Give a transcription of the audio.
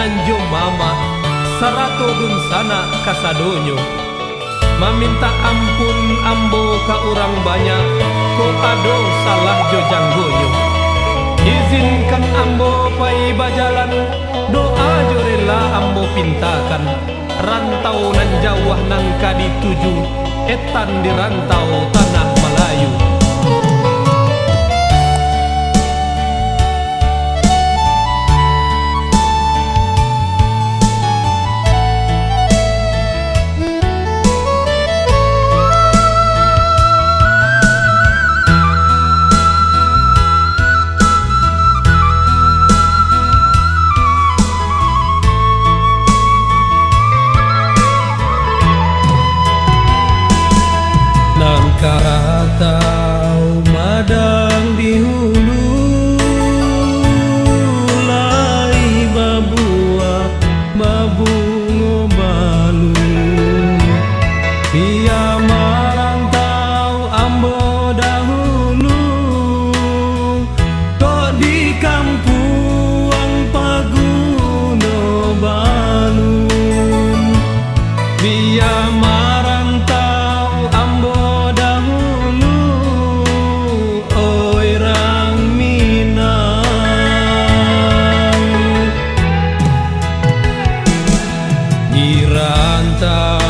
nanjo mama sarato dun sana kasadonyo. Meminta ampun ambo ka orang banyak, ko ado salah jo janggonyo. Izinkan ambo pai bajalan, doa jo rela ambo pintakan. Rantau nan jauh nang kadi tuju, etan di rantau tanah Melayu. Karatau madang di hulu lai babua babungo balu pia marantau ambo dahulu kok di kampuang paguno balun pia marantau ambo Rantau